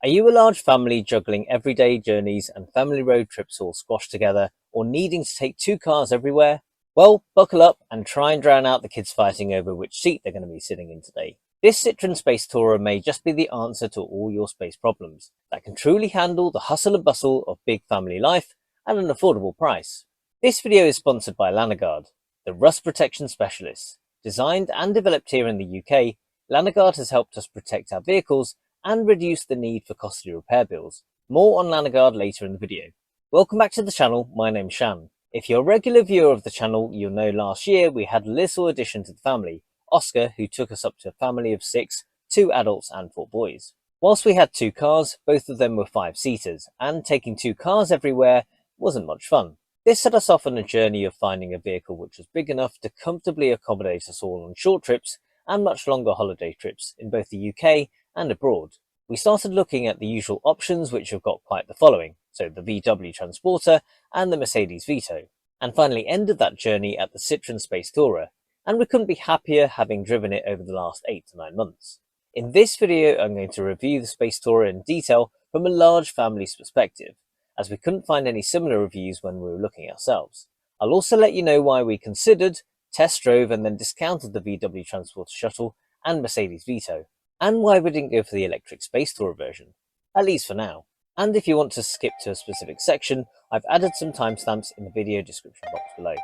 Are you a large family juggling everyday journeys and family road trips all squashed together, or needing to take two cars everywhere? Well, buckle up and try and drown out the kids fighting over which seat they're going to be sitting in today. This Citroen SpaceTourer may just be the answer to all your space problems, that can truly handle the hustle and bustle of big family life at an affordable price. This video is sponsored by Lanoguard, the rust protection specialist. Designed and developed here in the UK, Lanoguard has helped us protect our vehicles and reduce the need for costly repair bills. More on Lanoguard later in the video. Welcome back to the channel, my name's Shan. If you're a regular viewer of the channel, you'll know last year we had a little addition to the family, Oscar, who took us up to a family of 6, 2 adults and 4 boys. Whilst we had 2 cars, both of them were 5-seaters, and taking 2 cars everywhere wasn't much fun. This set us off on a journey of finding a vehicle which was big enough to comfortably accommodate us all on short trips and much longer holiday trips in both the UK and abroad. We started looking at the usual options, which have got quite the following, so the VW Transporter and the Mercedes Vito, and finally ended that journey at the Citroen SpaceTourer, and we couldn't be happier having driven it over the last 8 to 9 months. In this video, I'm going to review the SpaceTourer in detail from a large family's perspective, as we couldn't find any similar reviews when we were looking ourselves. I'll also let you know why we considered, test drove and then discounted the VW Transporter Shuttle and Mercedes Vito, and why we didn't go for the electric SpaceTourer version, at least for now. And if you want to skip to a specific section, I've added some timestamps in the video description box below.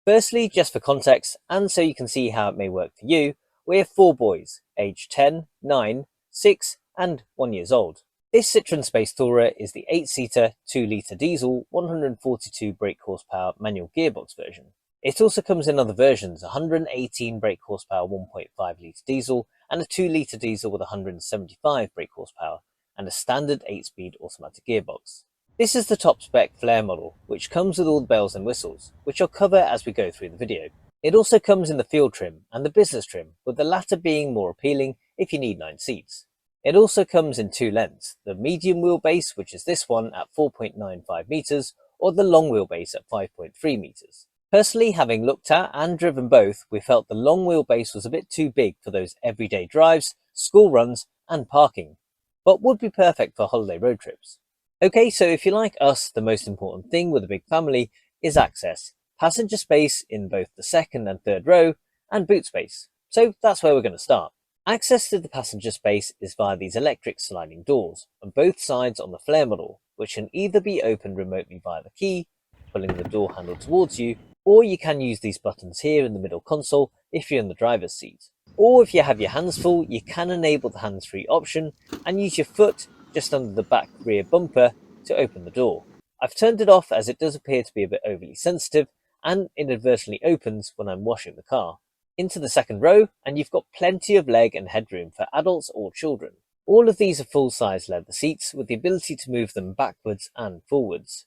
Firstly, just for context, and so you can see how it may work for you, we have 4 boys, aged 10, 9, 6 and 1 years old. This Citroen SpaceTourer is the 8-seater, 2-litre diesel, 142 brake horsepower manual gearbox version. It also comes in other versions, 118 brake horsepower 1.5-litre diesel and a 2-litre diesel with 175 brake horsepower and a standard 8-speed automatic gearbox. This is the top spec flare model, which comes with all the bells and whistles, which I'll cover as we go through the video. It also comes in the field trim and the business trim, with the latter being more appealing if you need 9 seats. It also comes in 2 lengths, the medium wheelbase, which is this one at 4.95 meters, or the long wheelbase at 5.3 meters. Personally, having looked at and driven both, we felt the long wheelbase was a bit too big for those everyday drives, school runs and parking, but would be perfect for holiday road trips. Okay, so if you're like us, the most important thing with a big family is access, passenger space in both the second and third row, and boot space. So that's where we're going to start. Access to the passenger space is via these electric sliding doors on both sides on the flare model, which can either be opened remotely via the key, pulling the door handle towards you, or you can use these buttons here in the middle console if you're in the driver's seat. Or if you have your hands full, you can enable the hands-free option and use your foot just under the back rear bumper to open the door. I've turned it off as it does appear to be a bit overly sensitive and inadvertently opens when I'm washing the car. Into the second row, and you've got plenty of leg and headroom for adults or children. All of these are full-size leather seats with the ability to move them backwards and forwards.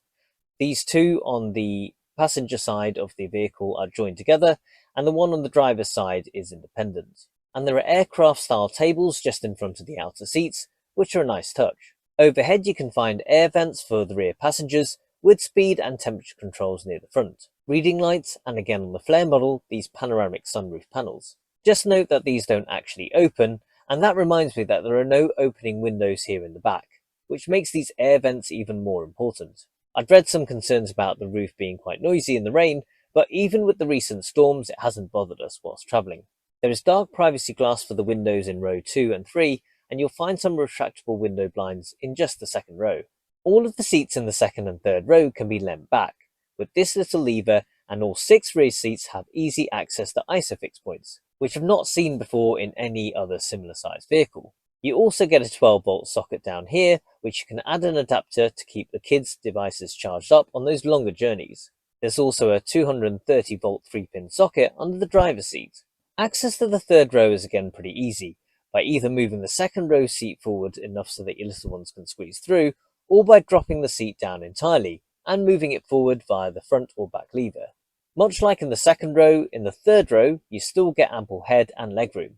These 2 on the passenger side of the vehicle are joined together, and the one on the driver's side is independent. And there are aircraft-style tables just in front of the outer seats, which are a nice touch. Overhead you can find air vents for the rear passengers, with speed and temperature controls near the front. Reading lights, and again on the flare model, these panoramic sunroof panels. Just note that these don't actually open, and that reminds me that there are no opening windows here in the back, which makes these air vents even more important. I'd read some concerns about the roof being quite noisy in the rain, but even with the recent storms it hasn't bothered us whilst travelling. There is dark privacy glass for the windows in row 2 and 3, and you'll find some retractable window blinds in just the second row. All of the seats in the second and third row can be leant back with this little lever, and all 6 rear seats have easy access to ISOFIX points, which I've not seen before in any other similar sized vehicle. You also get a 12-volt socket down here, which you can add an adapter to keep the kids' devices charged up on those longer journeys. There's also a 230-volt 3-pin socket under the driver's seat. Access to the third row is again pretty easy, by either moving the second row seat forward enough so that your little ones can squeeze through, or by dropping the seat down entirely, and moving it forward via the front or back lever. Much like in the second row, in the third row you still get ample head and legroom.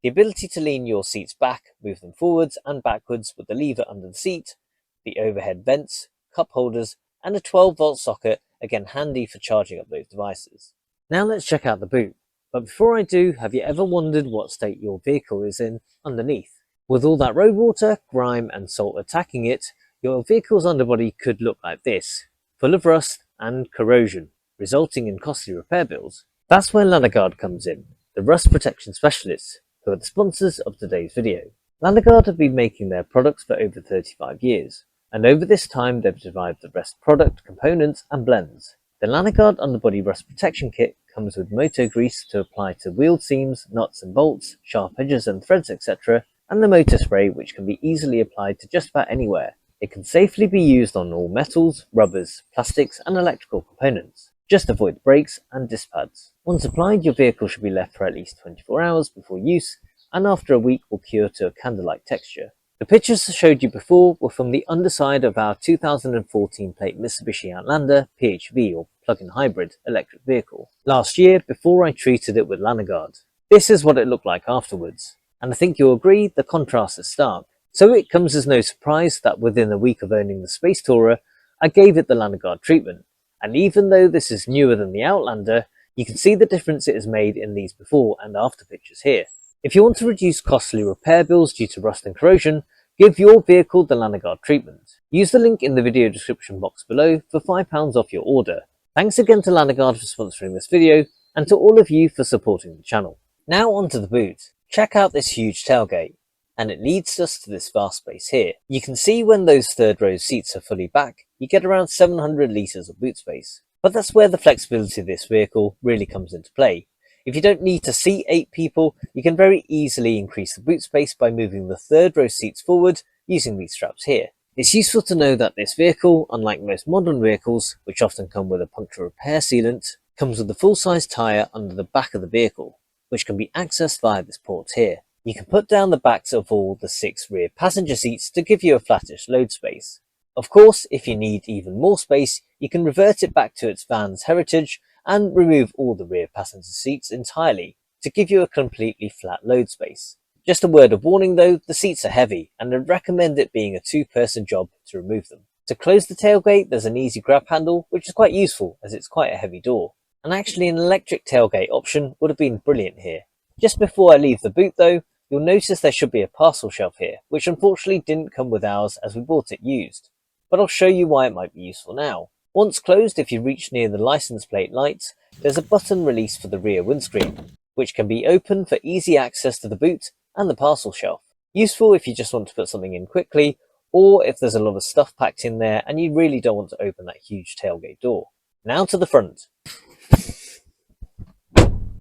The ability to lean your seats back, move them forwards and backwards with the lever under the seat, the overhead vents, cup holders, and a 12-volt socket, again handy for charging up those devices. Now let's check out the boot. But before I do, have you ever wondered what state your vehicle is in underneath? With all that road water, grime and salt attacking it, your vehicle's underbody could look like this, full of rust and corrosion, resulting in costly repair bills. That's where Lanoguard comes in, the rust protection specialists, who are the sponsors of today's video. Lanoguard have been making their products for over 35 years, and over this time they've derived the best product, components and blends. The Lanoguard Underbody Rust Protection Kit comes with motor grease to apply to wheel seams, nuts and bolts, sharp edges and threads, etc., and the motor spray which can be easily applied to just about anywhere. It can safely be used on all metals, rubbers, plastics and electrical components. Just avoid brakes and disc pads. Once applied, your vehicle should be left for at least 24 hours before use, and after a week will cure to a candle-like texture. The pictures I showed you before were from the underside of our 2014 plate Mitsubishi Outlander PHV or plug-in hybrid electric vehicle last year before I treated it with Lanoguard. This is what it looked like afterwards, and I think you'll agree the contrast is stark. So it comes as no surprise that within a week of owning the SpaceTourer, I gave it the Lanoguard treatment, and even though this is newer than the Outlander, you can see the difference it has made in these before and after pictures here. If you want to reduce costly repair bills due to rust and corrosion, give your vehicle the Lanoguard treatment. Use the link in the video description box below for £5 off your order. Thanks again to Lanoguard for sponsoring this video, and to all of you for supporting the channel. Now onto the boot. Check out this huge tailgate, and it leads us to this vast space here. You can see when those third row seats are fully back, you get around 700 litres of boot space. But that's where the flexibility of this vehicle really comes into play. If you don't need to seat 8 people, you can very easily increase the boot space by moving the third row seats forward using these straps here. It's useful to know that this vehicle, unlike most modern vehicles, which often come with a puncture repair sealant, comes with a full-size tyre under the back of the vehicle, which can be accessed via this port here. You can put down the backs of all the 6 rear passenger seats to give you a flattish load space. Of course, if you need even more space, you can revert it back to its van's heritage and remove all the rear passenger seats entirely to give you a completely flat load space. Just a word of warning though, the seats are heavy and I'd recommend it being a 2-person job to remove them. To close the tailgate, there's an easy grab handle, which is quite useful as it's quite a heavy door. And actually an electric tailgate option would have been brilliant here. Just before I leave the boot though, you'll notice there should be a parcel shelf here, which unfortunately didn't come with ours as we bought it used. But I'll show you why it might be useful now. Once closed, if you reach near the license plate lights, there's a button release for the rear windscreen, which can be opened for easy access to the boot and the parcel shelf. Useful if you just want to put something in quickly, or if there's a lot of stuff packed in there and you really don't want to open that huge tailgate door. Now to the front.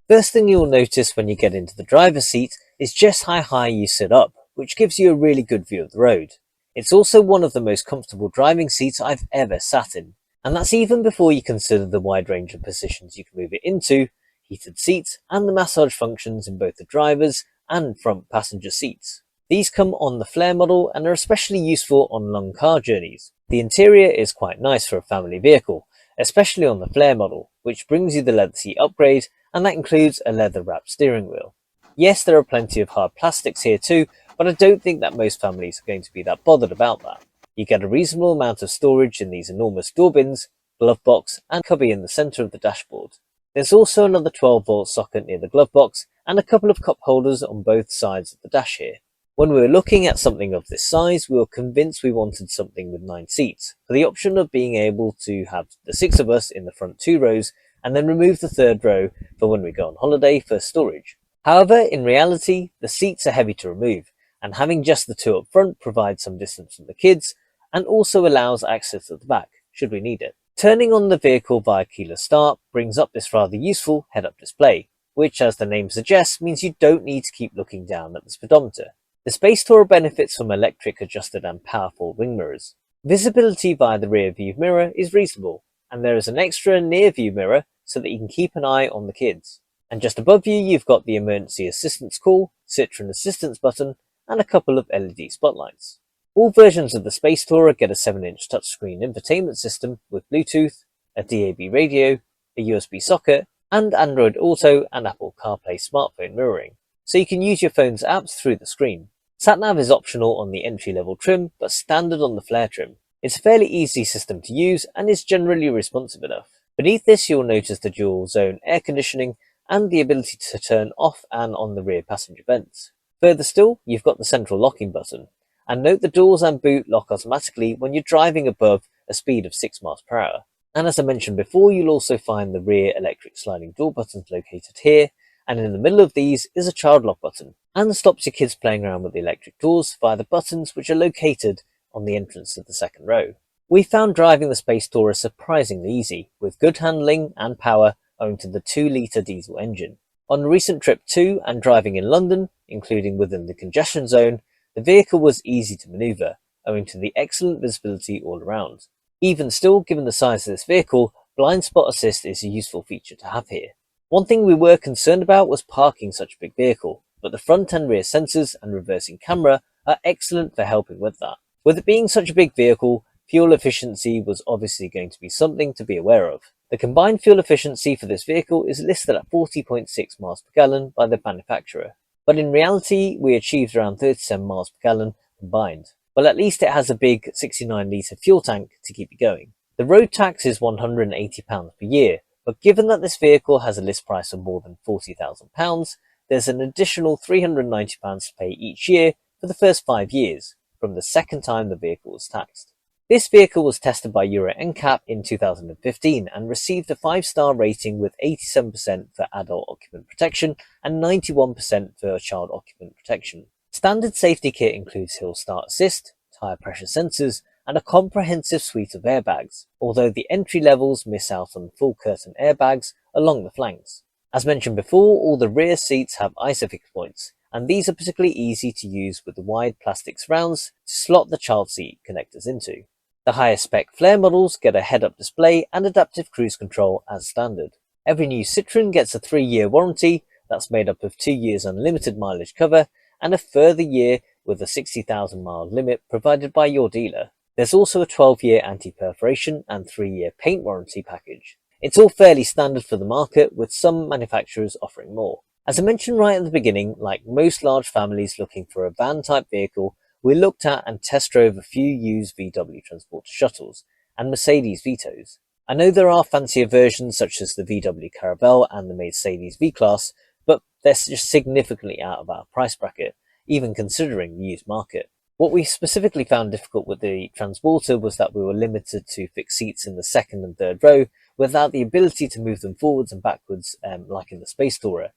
First thing you'll notice when you get into the driver's seat is just how high you sit up, which gives you a really good view of the road. It's also one of the most comfortable driving seats I've ever sat in. And that's even before you consider the wide range of positions you can move it into, heated seats, and the massage functions in both the driver's and front passenger seats. These come on the Flare model and are especially useful on long car journeys. The interior is quite nice for a family vehicle, especially on the Flare model, which brings you the leather seat upgrade, and that includes a leather wrapped steering wheel. Yes, there are plenty of hard plastics here too, but I don't think that most families are going to be that bothered about that. You get a reasonable amount of storage in these enormous door bins, glove box and cubby in the centre of the dashboard. There's also another 12-volt socket near the glove box and a couple of cup holders on both sides of the dash here. When we were looking at something of this size, we were convinced we wanted something with 9 seats, for the option of being able to have the 6 of us in the front 2 rows and then remove the 3rd row for when we go on holiday for storage. However, in reality, the seats are heavy to remove, and having just the 2 up front provides some distance from the kids and also allows access at the back, should we need it. Turning on the vehicle via keyless start brings up this rather useful head-up display, which, as the name suggests, means you don't need to keep looking down at the speedometer. The SpaceTourer benefits from electric adjusted and powerful wing mirrors. Visibility via the rear view mirror is reasonable, and there is an extra near view mirror so that you can keep an eye on the kids. And just above you, you've got the emergency assistance call, Citroen assistance button, and a couple of LED spotlights. All versions of the SpaceTourer get a 7-inch touchscreen infotainment system with Bluetooth, a DAB radio, a USB socket, and Android Auto and Apple CarPlay smartphone mirroring, so you can use your phone's apps through the screen. SatNav is optional on the entry-level trim, but standard on the Flare trim. It's a fairly easy system to use and is generally responsive enough. Beneath this, you'll notice the dual-zone air conditioning and the ability to turn off and on the rear passenger vents. Further still, you've got the central locking button. And note the doors and boot lock automatically when you're driving above a speed of 6 miles per hour. And as I mentioned before, you'll also find the rear electric sliding door buttons located here, and in the middle of these is a child lock button, and stops your kids playing around with the electric doors via the buttons which are located on the entrance of the second row. We found driving the SpaceTourer surprisingly easy, with good handling and power owing to the 2-litre diesel engine. On a recent trip to and driving in London, including within the congestion zone, the vehicle was easy to manoeuvre, owing to the excellent visibility all around. Even still, given the size of this vehicle, blind spot assist is a useful feature to have here. One thing we were concerned about was parking such a big vehicle, but the front and rear sensors and reversing camera are excellent for helping with that. With it being such a big vehicle, fuel efficiency was obviously going to be something to be aware of. The combined fuel efficiency for this vehicle is listed at 40.6 miles per gallon by the manufacturer, but in reality we achieved around 37 miles per gallon combined. Well, at least it has a big 69-litre fuel tank to keep you going. The road tax is £180 per year, but given that this vehicle has a list price of more than £40,000, there's an additional £390 to pay each year for the first 5 years, from the second time the vehicle was taxed. This vehicle was tested by Euro NCAP in 2015 and received a 5-star rating with 87% for adult occupant protection and 91% for child occupant protection. Standard safety kit includes hill start assist, tyre pressure sensors, and a comprehensive suite of airbags, although the entry levels miss out on full curtain airbags along the flanks. As mentioned before, all the rear seats have ISOFIX points, and these are particularly easy to use with the wide plastic surrounds to slot the child seat connectors into. The higher spec Flare models get a head-up display and adaptive cruise control as standard. Every new Citroen gets a 3-year warranty that's made up of 2 years unlimited mileage cover and a further year with a 60,000 mile limit provided by your dealer. There's also a 12-year anti-perforation and 3-year paint warranty package. It's all fairly standard for the market, with some manufacturers offering more. As I mentioned right at the beginning, like most large families looking for a van-type vehicle, we looked at and test drove a few used VW Transporter shuttles and Mercedes Vitos. I know there are fancier versions such as the VW Caravelle and the Mercedes V-Class, but they're just significantly out of our price bracket, even considering the used market. What we specifically found difficult with the Transporter was that we were limited to fixed seats in the second and third row without the ability to move them forwards and backwards like in the SpaceTourer.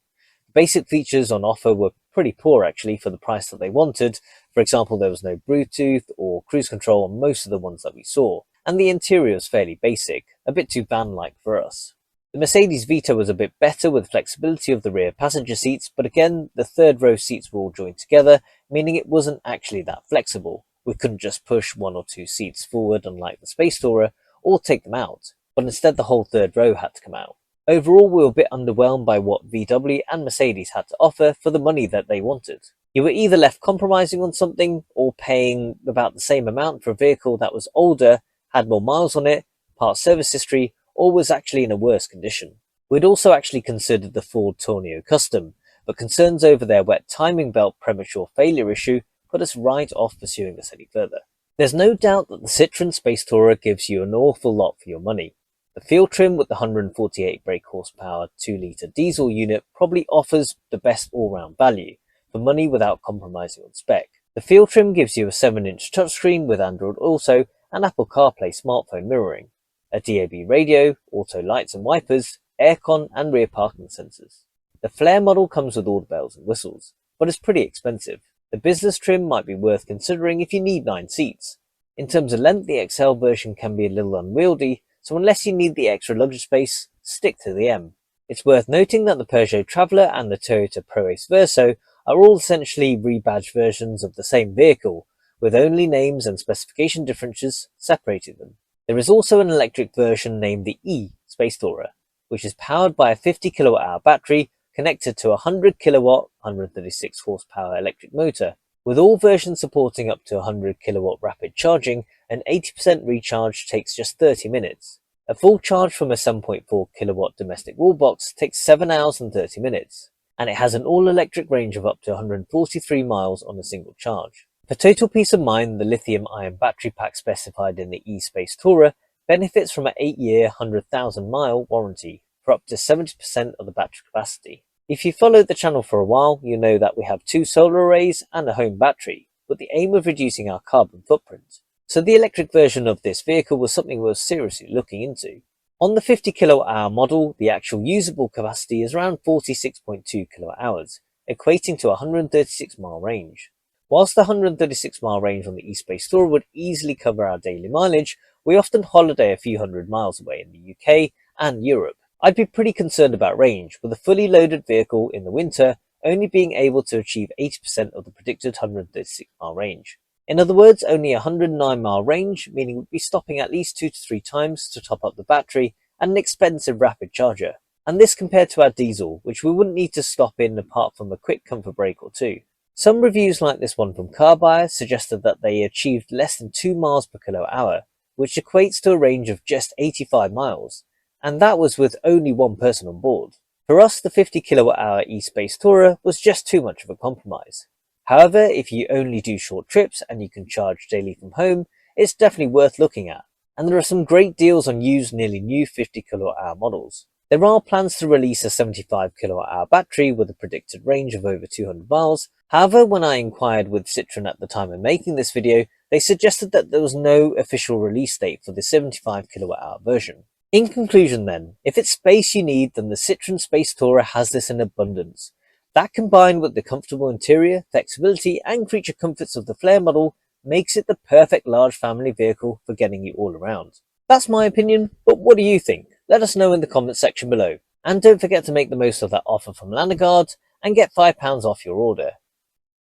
Basic features on offer were pretty poor actually for the price that they wanted. For example, there was no Bluetooth or cruise control on most of the ones that we saw, and the interior was fairly basic, a bit too van-like for us. The Mercedes Vito was a bit better with flexibility of the rear passenger seats, but again, the third row seats were all joined together, meaning it wasn't actually that flexible. We couldn't just push 1 or 2 seats forward unlike the SpaceTourer, or take them out, but instead the whole third row had to come out. Overall, we were a bit underwhelmed by what VW and Mercedes had to offer for the money that they wanted. You were either left compromising on something or paying about the same amount for a vehicle that was older, had more miles on it, past service history, or was actually in a worse condition. We'd also actually considered the Ford Tornado Custom, but concerns over their wet timing belt premature failure issue put us right off pursuing this any further. There's no doubt that the Citroen SpaceTourer gives you an awful lot for your money. The field trim with the 148 brake horsepower 2-litre diesel unit probably offers the best all-round value for money without compromising on spec. The field trim gives you a 7-inch touchscreen with Android Auto and Apple CarPlay smartphone mirroring, a DAB radio, auto lights and wipers, aircon and rear parking sensors. The Flare model comes with all the bells and whistles, but it's pretty expensive. The business trim might be worth considering if you need 9 seats. In terms of length, the XL version can be a little unwieldy, so unless you need the extra luggage space, stick to the M. It's worth noting that the Peugeot Traveller and the Toyota ProAce Verso are all essentially rebadged versions of the same vehicle, with only names and specification differences separating them. There is also an electric version named the E SpaceTourer, which is powered by a 50 kWh battery connected to a 100 kW, 136 horsepower electric motor. With all versions supporting up to 100 kilowatt rapid charging, an 80% recharge takes just 30 minutes. A full charge from a 7.4 kilowatt domestic wall box takes 7 hours and 30 minutes, and it has an all-electric range of up to 143 miles on a single charge. For total peace of mind, the lithium-ion battery pack specified in the SpaceTourer benefits from an 8-year, 100,000-mile warranty for up to 70% of the battery capacity. If you followed the channel for a while, you know that we have 2 solar arrays and a home battery, with the aim of reducing our carbon footprint. So the electric version of this vehicle was something we were seriously looking into. On the 50 kWh model, the actual usable capacity is around 46.2 kWh, equating to a 136-mile range. Whilst the 136-mile range on the SpaceTourer would easily cover our daily mileage, we often holiday a few hundred miles away in the UK and Europe. I'd be pretty concerned about range, with a fully loaded vehicle in the winter only being able to achieve 80% of the predicted 136-mile range. In other words, only a 109-mile range, meaning we'd be stopping at least 2 to 3 times to top up the battery and an expensive rapid charger. And this compared to our diesel, which we wouldn't need to stop in apart from a quick comfort break or two. Some reviews like this one from Car Buyer suggested that they achieved less than 2 miles per kilowatt hour, which equates to a range of just 85 miles. And that was with only one person on board. For us, the 50 kWh SpaceTourer was just too much of a compromise. However, if you only do short trips and you can charge daily from home, it's definitely worth looking at. And there are some great deals on used nearly new 50 kWh models. There are plans to release a 75 kWh battery with a predicted range of over 200 miles. However, when I inquired with Citroen at the time of making this video, they suggested that there was no official release date for the 75 kWh version. In conclusion then, if it's space you need, then the Citroen SpaceTourer has this in abundance. That combined with the comfortable interior, flexibility and creature comforts of the Flare model makes it the perfect large family vehicle for getting you all around. That's my opinion, but what do you think? Let us know in the comments section below. And don't forget to make the most of that offer from Lanoguard and get £5 off your order.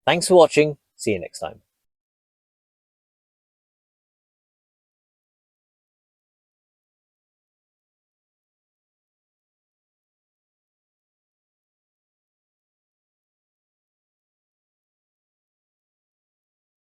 Thanks for watching, see you next time.